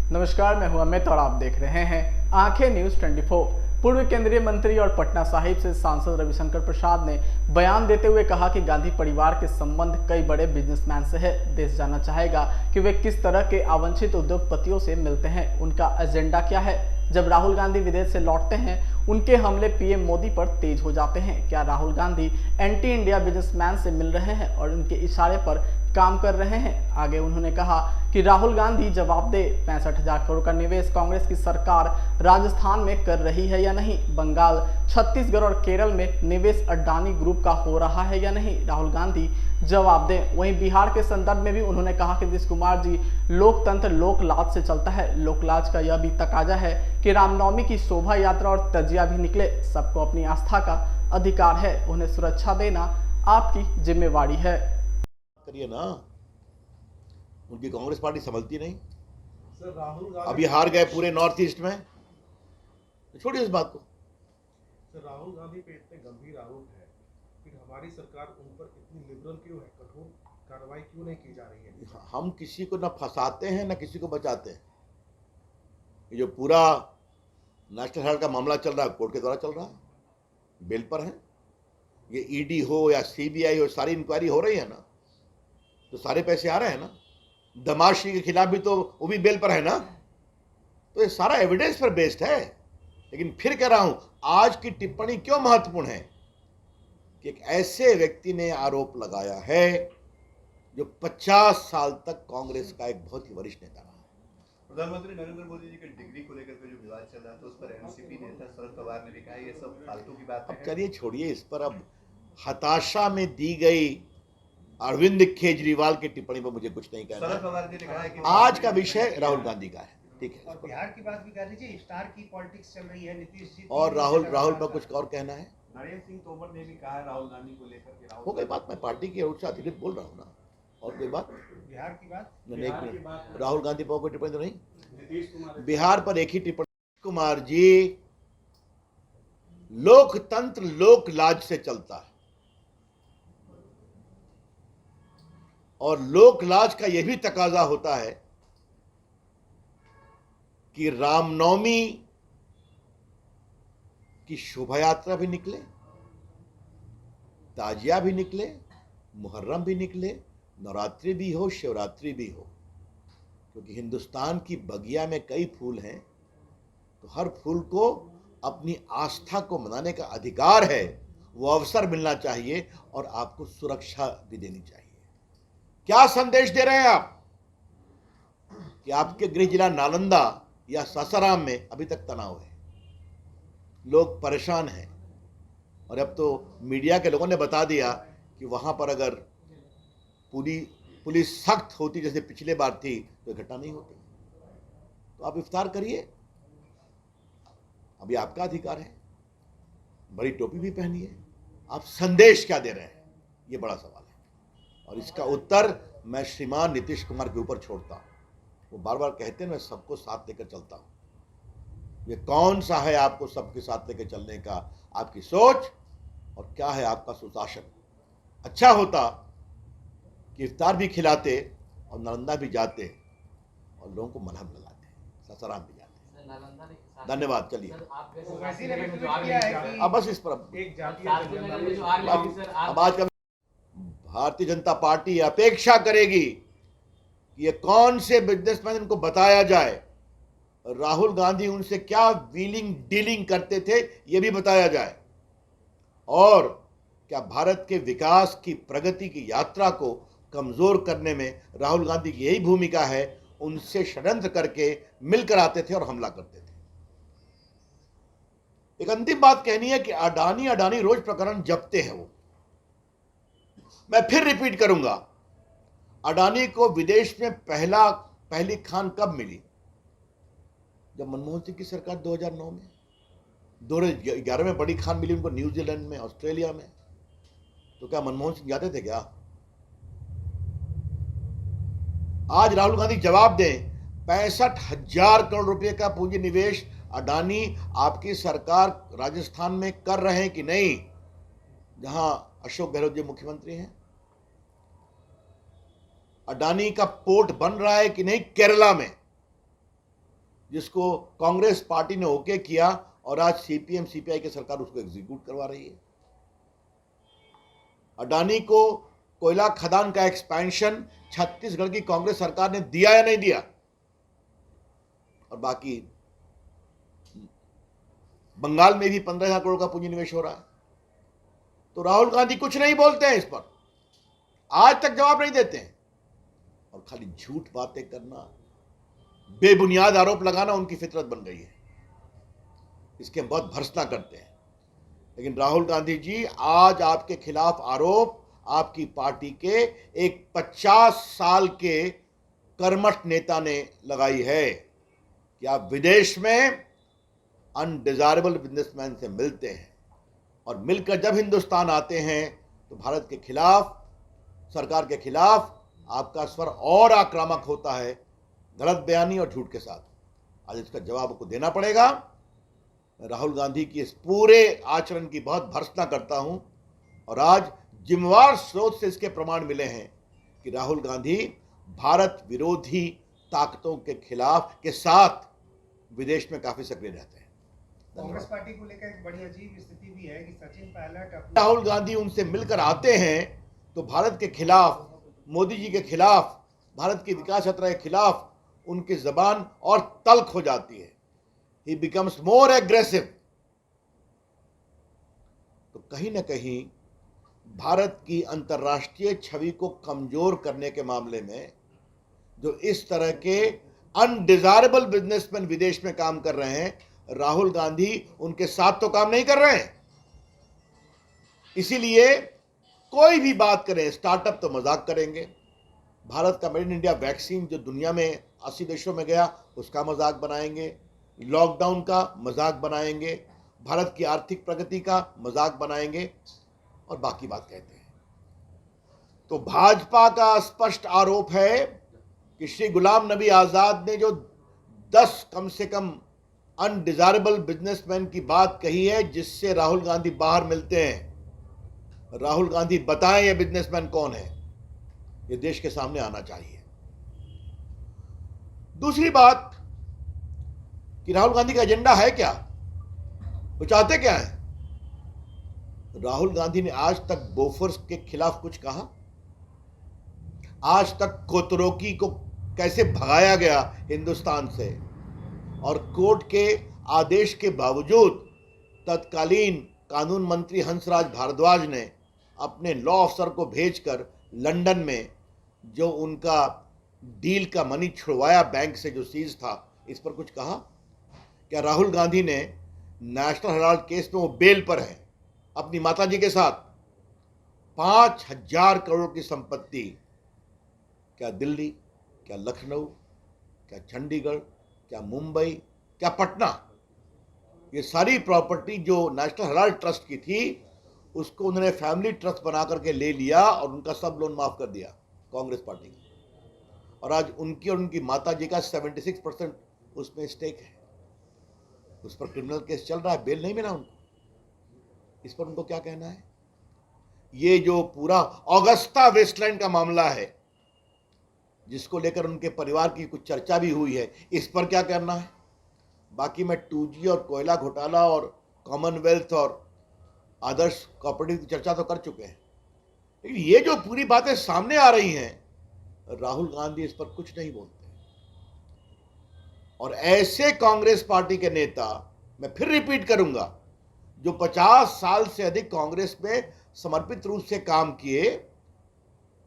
नमस्कार, मैं हूं अमित और आप देख रहे हैं आंखें न्यूज 24। पूर्व केंद्रीय मंत्री और पटना साहिब से सांसद रविशंकर प्रसाद ने बयान देते हुए कहा कि गांधी परिवार के संबंध कई बड़े बिजनेसमैन से है। देश जानना चाहेगा कि वे किस तरह के आवांछित उद्योगपतियों से मिलते हैं, उनका एजेंडा क्या है। जब राहुल गांधी विदेश से लौटते हैं, उनके हमले पीएम मोदी पर तेज हो जाते हैं। क्या Rahul Gandhi anti India businessman से मिल रहे हैं और उनके इशारे पर काम कर रहे हैं? आगे उन्होंने कहा कि राहुल गांधी जवाब दे, 65,000 करोड़ का निवेश कांग्रेस की सरकार राजस्थान में कर रही है या नहीं? बंगाल, छत्तीसगढ़ और केरल में निवेश अडानी ग्रुप का हो रहा है या नहीं? राहुल गांधी जवाब दें। वहीं बिहार के संदर्भ में भी उन्होंने कहा कि नीतीश कुमार जी, लोकतंत्र लोकलाज से चलता है। लोकलाज का यह भी तकाजा है कि रामनवमी की शोभा यात्रा और तजिया भी निकले। सबको अपनी आस्था का अधिकार है, उन्हें सुरक्षा देना आपकी जिम्मेवारी है। करिए ना, उनकी कांग्रेस पार्टी संभलती नहीं। सर, राहुल गांधी अभी हार गए पूरे नॉर्थ ईस्ट में, तो छोड़िए इस बात को। सर, राहुल गांधी पे इतने गंभीर आरोप है, फिर हमारी सरकार उन पर इतनी लिबरल क्यों है, कठोर कार्रवाई क्यों नहीं की जा रही है? हम किसी को न फंसाते हैं न किसी को बचाते हैं। ये जो पूरा नेशनल हेराल्ड का मामला चल रहा है, कोर्ट के द्वारा चल रहा है, बेल पर है। ये ईडी हो या सीबीआई हो, सारी इंक्वायरी हो रही है ना, तो सारे पैसे आ रहे हैं ना। दमाशी के खिलाफ भी तो वो भी बेल पर है ना, तो ये सारा एविडेंस पर बेस्ड है। लेकिन फिर कह रहा हूं, आज की टिप्पणी क्यों महत्वपूर्ण है कि एक ऐसे व्यक्ति ने आरोप लगाया है जो 50 साल तक कांग्रेस का एक बहुत ही वरिष्ठ नेता रहा। प्रधानमंत्री नरेंद्र मोदी जी के डिग्री को लेकर के जो विवाद चल रहा था, उस पर एनसीपी नेता शरद पवार ने भी कहा ये सब फालतू की बात है। अब चलिए छोड़िए इस पर। अब हताशा में दी गई अरविंद केजरीवाल की टिप्पणी पर मुझे कुछ नहीं कहना। शरद पवार जी ने कहा है कि आज का विषय राहुल गांधी का है, ठीक है। और बिहार की बात भी कर लीजिए, स्टार की पॉलिटिक्स चल रही है, नीतीश जी। और राहुल पर कुछ और कहना है? नरेंद्र सिंह तोमर ने भी कहा राहुल गांधी को लेकर के। हो गई बात, मैं पार्टी की ओर से अतिरिक्त बोल रहा हूँ ना। और कोई बात? बिहार की बात, मैंने एक मिनट, राहुल गांधी पर कोई टिप्पणी तो नहीं? नीतीश कुमार बिहार पर एक ही टिप्पणी, कुमार जी, लोकतंत्र लोक लाज से चलता है और लोक लाज का यह भी तकाजा होता है कि रामनवमी की शोभा यात्रा भी निकले, ताजिया भी निकले, मुहर्रम भी निकले, नवरात्रि भी हो, शिवरात्रि भी हो। क्योंकि हिंदुस्तान की बगिया में कई फूल हैं, तो हर फूल को अपनी आस्था को मनाने का अधिकार है। वो अवसर मिलना चाहिए और आपको सुरक्षा भी देनी चाहिए। क्या संदेश दे रहे हैं आप कि आपके गृह जिला नालंदा या सासाराम में अभी तक तनाव है, लोग परेशान हैं, और अब तो मीडिया के लोगों ने बता दिया कि वहां पर अगर पुलिस सख्त होती जैसे पिछले बार थी तो घटना नहीं होती। तो आप इफ्तार करिए, अभी आपका अधिकार है, बड़ी टोपी भी पहनिए। आप संदेश क्या दे रहे हैं, ये बड़ा सवाल है, और इसका उत्तर मैं श्रीमान नीतीश कुमार के ऊपर छोड़ता हूं। वो बार बार कहते हैं मैं सबको साथ लेकर चलता हूं। ये कौन सा है आपको सबके साथ लेकर चलने का आपकी सोच, और क्या है आपका सुशासन? अच्छा होता कि इफ्तार भी खिलाते और नालंदा भी जाते और लोगों को मलहम लगाते, सासाराम भी जाते। धन्यवाद। चलिए अब बस इस पर एक जातीय अब आज का भारतीय जनता पार्टी अपेक्षा करेगी कि ये कौन से बिजनेसमैन इनको बताया जाए, राहुल गांधी उनसे क्या व्हीलिंग डीलिंग करते थे ये भी बताया जाए, और क्या भारत के विकास की प्रगति की यात्रा को कमजोर करने में राहुल गांधी की यही भूमिका है। उनसे षड्यंत्र करके मिलकर आते थे और हमला करते थे। एक अंतिम बात कहनी है कि अडानी रोज प्रकरण जपते हैं। वो मैं फिर रिपीट करूंगा, अडानी को विदेश में पहली खान कब मिली? जब मनमोहन सिंह की सरकार 2009 में, 2011 में बड़ी खान मिली उनको न्यूजीलैंड में, ऑस्ट्रेलिया में। तो क्या मनमोहन सिंह जाते थे क्या? आज राहुल गांधी जवाब दें, 65,000 करोड़ रुपए का पूंजी निवेश अडानी आपकी सरकार राजस्थान में कर रहे हैं कि नहीं, जहां अशोक गहलोत जी मुख्यमंत्री हैं? अडानी का पोर्ट बन रहा है कि नहीं केरला में? जिसको कांग्रेस पार्टी ने ओके किया और आज सीपीएम सीपीआई की सरकार उसको एग्जीक्यूट करवा रही है। अडानी को कोयला खदान का एक्सपेंशन छत्तीसगढ़ की कांग्रेस सरकार ने दिया या नहीं दिया, और बाकी बंगाल में भी 15,000 करोड़ का पूंजी निवेश हो रहा है। तो राहुल गांधी कुछ नहीं बोलते हैं इस पर, आज तक जवाब नहीं देते हैं, और खाली झूठ बातें करना, बेबुनियाद आरोप लगाना उनकी फितरत बन गई है। इसके हम बहुत भर्त्सना करते हैं। लेकिन राहुल गांधी जी, आज आपके खिलाफ आरोप आपकी पार्टी के एक 50 साल के कर्मठ नेता ने लगाई है कि आप विदेश में अनडिजायरेबल बिजनेसमैन से मिलते हैं, और मिलकर जब हिंदुस्तान आते हैं तो भारत के खिलाफ, सरकार के खिलाफ आपका स्वर और आक्रामक होता है, गलत बयानी और झूठ के साथ। आज इसका जवाब आपको देना पड़ेगा। मैं राहुल गांधी की इस पूरे आचरण की बहुत भर्त्सना करता हूं, और आज जिम्मेवार स्रोत से इसके प्रमाण मिले हैं कि राहुल गांधी भारत विरोधी ताकतों के खिलाफ के साथ विदेश में काफी सक्रिय रहते हैं। कांग्रेस पार्टी को लेकर एक बड़ी अजीब स्थिति भी है कि सचिन पायलट राहुल गांधी उनसे मिलकर आते हैं तो भारत के खिलाफ, मोदी जी के खिलाफ, भारत की विकास यात्रा के खिलाफ उनकी जबान और तल्ख हो जाती है। ही बिकम्स मोर एग्रेसिव। तो कहीं ना कहीं भारत की अंतर्राष्ट्रीय छवि को कमजोर करने के मामले में जो इस तरह के अनडिजायरेबल बिजनेसमैन विदेश में काम कर रहे हैं, राहुल गांधी उनके साथ तो काम नहीं कर रहे हैं। इसीलिए कोई भी बात करें, स्टार्टअप तो मजाक करेंगे, भारत का मेड इन इंडिया वैक्सीन जो दुनिया में 80 देशों में गया उसका मजाक बनाएंगे, लॉकडाउन का मजाक बनाएंगे, भारत की आर्थिक प्रगति का मजाक बनाएंगे, और बाकी बात कहते हैं। तो भाजपा का स्पष्ट आरोप है कि श्री गुलाम नबी आजाद ने जो 10 कम से कम अनडिजायरेबल बिजनेसमैन की बात कही है, जिससे राहुल गांधी बाहर मिलते हैं। राहुल गांधी बताएं ये बिजनेसमैन कौन है, ये देश के सामने आना चाहिए। दूसरी बात कि राहुल गांधी का एजेंडा है क्या, वो चाहते क्या है। राहुल गांधी ने आज तक बोफोर्स के खिलाफ कुछ कहा? आज तक कोतरोकी को कैसे भगाया गया हिंदुस्तान से, और कोर्ट के आदेश के बावजूद तत्कालीन कानून मंत्री हंसराज भारद्वाज ने अपने लॉ अफसर को भेजकर लंदन में जो उनका डील का मनी छुड़वाया बैंक से जो सीज था, इस पर कुछ कहा क्या? राहुल गांधी ने नेशनल हेराल्ड केस में वो बेल पर है अपनी माताजी के साथ, 5,000 करोड़ की संपत्ति, क्या दिल्ली, क्या लखनऊ, क्या चंडीगढ़, क्या मुंबई, क्या पटना, ये सारी प्रॉपर्टी जो नेशनल हेराल्ड ट्रस्ट की थी उसको उन्होंने फैमिली ट्रस्ट बना करके ले लिया और उनका सब लोन माफ कर दिया कांग्रेस पार्टी ने। और आज उनकी और उनकी माताजी का 76% उसमें स्टेक है। उस पर क्रिमिनल केस चल रहा है, बेल नहीं मिला उनको। इस पर उनको क्या कहना है? ये जो पूरा ऑगस्टा वेस्टलैंड का मामला है जिसको लेकर उनके परिवार की कुछ चर्चा भी हुई है, इस पर क्या करना है? बाकी मैं 2G और कोयला घोटाला और कॉमनवेल्थ और आदर्श कोऑपरेटिव की चर्चा तो कर चुके हैं, लेकिन ये जो पूरी बातें सामने आ रही हैं, राहुल गांधी इस पर कुछ नहीं बोलते। और ऐसे कांग्रेस पार्टी के नेता, मैं फिर रिपीट करूंगा, जो 50 साल से अधिक कांग्रेस में समर्पित रूप से काम किए,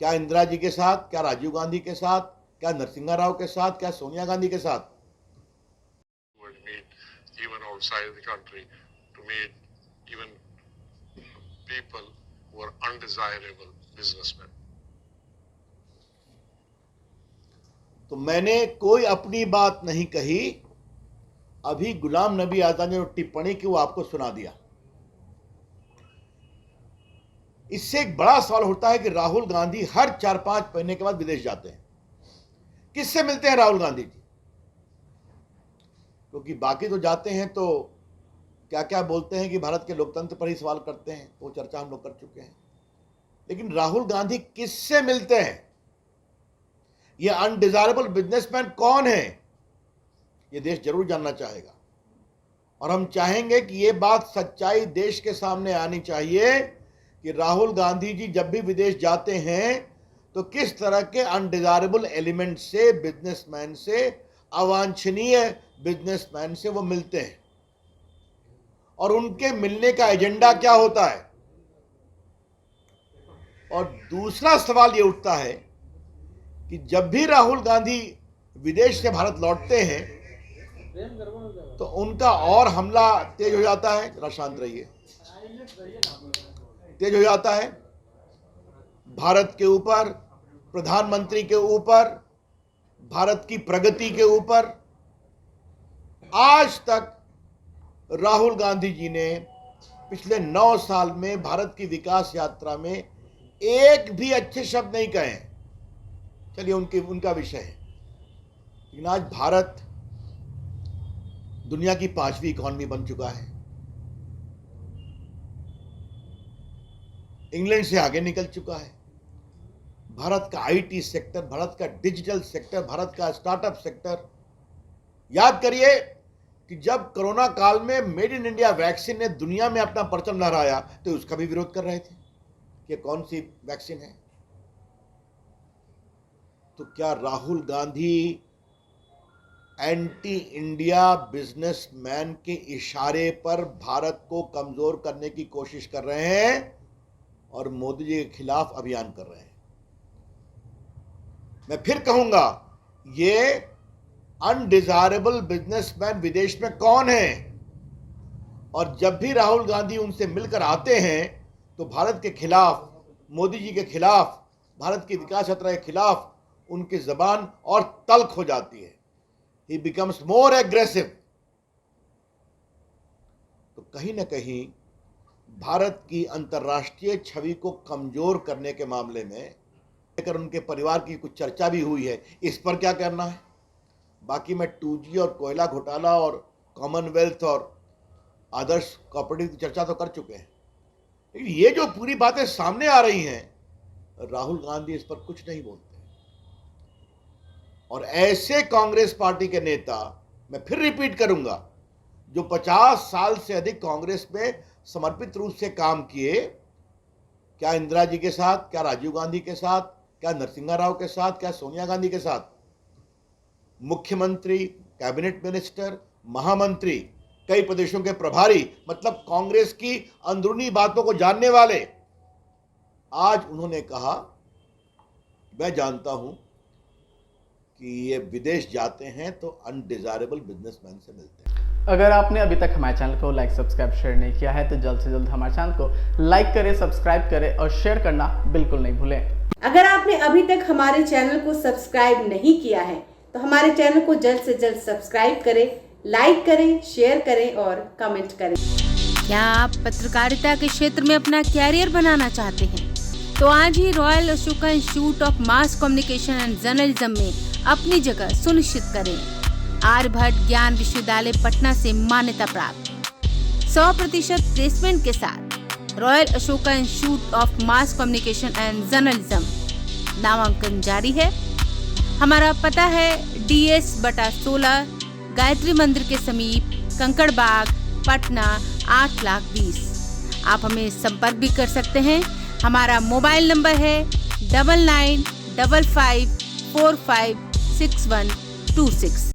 क्या इंदिरा जी के साथ, क्या राजीव गांधी के साथ, क्या नरसिंहा राव के साथ, क्या सोनिया गांधी के साथ, would meet even outside the country to meet even people who are undesirable businessmen. तो मैंने कोई अपनी बात नहीं कही। अभी गुलाम नबी आजाद ने जो टिप्पणी की वो आपको सुना दिया। इससे एक बड़ा सवाल उठता है कि राहुल गांधी हर 4-5 महीने के बाद विदेश जाते हैं। किससे मिलते हैं राहुल गांधी जी? क्योंकि बाकी तो जाते हैं तो क्या क्या बोलते हैं कि भारत के लोकतंत्र पर ही सवाल करते हैं, वो चर्चा हम लोग कर चुके हैं। लेकिन राहुल गांधी किससे मिलते हैं? ये अनडिजायरेबल बिजनेसमैन कौन है? ये देश जरूर जानना चाहेगा। और हम चाहेंगे कि ये बात सच्चाई देश के सामने आनी चाहिए कि राहुल गांधी जी जब भी विदेश जाते हैं तो किस तरह के अनडिजायरेबल एलिमेंट से, बिजनेसमैन से, अवांछनीय बिजनेसमैन से वो मिलते हैं और उनके मिलने का एजेंडा क्या होता है। और दूसरा सवाल ये उठता है कि जब भी राहुल गांधी विदेश से भारत लौटते हैं तो उनका और हमला तेज हो जाता है। जरा शांत रहिए। तेज हो जाता है भारत के ऊपर, प्रधानमंत्री के ऊपर, भारत की प्रगति के ऊपर। आज तक राहुल गांधी जी ने पिछले 9 साल में भारत की विकास यात्रा में एक भी अच्छे शब्द नहीं कहे। चलिए उनका विषय है, लेकिन आज भारत दुनिया की 5वीं इकॉनमी बन चुका है, इंग्लैंड से आगे निकल चुका है। भारत का आईटी सेक्टर, भारत का डिजिटल सेक्टर, भारत का स्टार्टअप सेक्टर। याद करिए कि जब कोरोना काल में मेड इन इंडिया वैक्सीन ने दुनिया में अपना परचम लहराया तो उसका भी विरोध कर रहे थे कि कौन सी वैक्सीन है। तो क्या Rahul Gandhi anti India businessman के इशारे पर भारत को कमजोर करने की कोशिश कर रहे हैं और मोदी जी के खिलाफ अभियान कर रहे हैं? मैं फिर कहूंगा, ये अनडिजायरेबल बिजनेसमैन विदेश में कौन है? और जब भी राहुल गांधी उनसे मिलकर आते हैं तो भारत के खिलाफ, मोदी जी के खिलाफ, भारत की विकास यात्रा के खिलाफ उनकी जबान और तल्ख हो जाती है। ही बिकम्स मोर एग्रेसिव। तो कहीं ना कहीं भारत की अंतर्राष्ट्रीय छवि को कमजोर करने के मामले में लेकर उनके परिवार की कुछ चर्चा भी हुई है। इस पर क्या करना है? बाकी मैं 2G और कोयला घोटाला और कॉमनवेल्थ और आदर्श कोऑपरेटिव की चर्चा तो कर चुके हैं, लेकिन ये जो पूरी बातें सामने आ रही हैं, राहुल गांधी इस पर कुछ नहीं बोलते। और ऐसे कांग्रेस पार्टी के नेता, मैं फिर रिपीट करूंगा, जो 50 साल से अधिक कांग्रेस में समर्पित रूप से काम किए, क्या इंदिरा जी के साथ, क्या राजीव गांधी के साथ, क्या नरसिम्हा राव के साथ, क्या सोनिया गांधी के साथ, मुख्यमंत्री, कैबिनेट मिनिस्टर, महामंत्री, कई प्रदेशों के प्रभारी, मतलब कांग्रेस की अंदरूनी बातों को जानने वाले, आज उन्होंने कहा, मैं जानता हूं कि ये विदेश जाते हैं तो अनडिजायरेबल बिजनेसमैन से मिलते हैं। अगर आपने अभी तक हमारे चैनल को लाइक, सब्सक्राइब, शेयर नहीं किया है तो जल्द से जल्द हमारे चैनल को लाइक करें, सब्सक्राइब करें और शेयर करना बिल्कुल नहीं भूलें। अगर आपने अभी तक हमारे चैनल को सब्सक्राइब नहीं किया है तो हमारे चैनल को जल्द से जल्द सब्सक्राइब करें, लाइक करें, शेयर करें और कमेंट करें। क्या आप पत्रकारिता के क्षेत्र में अपना कैरियर बनाना चाहते हैं? तो आज ही royal Ashoka institute of mass communication and journalism में अपनी जगह सुनिश्चित करें। आर्यभट्ट ज्ञान विश्वविद्यालय पटना से मान्यता प्राप्त 100% प्लेसमेंट के साथ royal Ashoka institute of mass communication and journalism नामांकन जारी है। हमारा पता है DS/16 गायत्री मंदिर के समीप, कंकड़ बाग, पटना 8,20,000। आप हमें संपर्क भी कर सकते हैं। हमारा मोबाइल नंबर है 9955456126।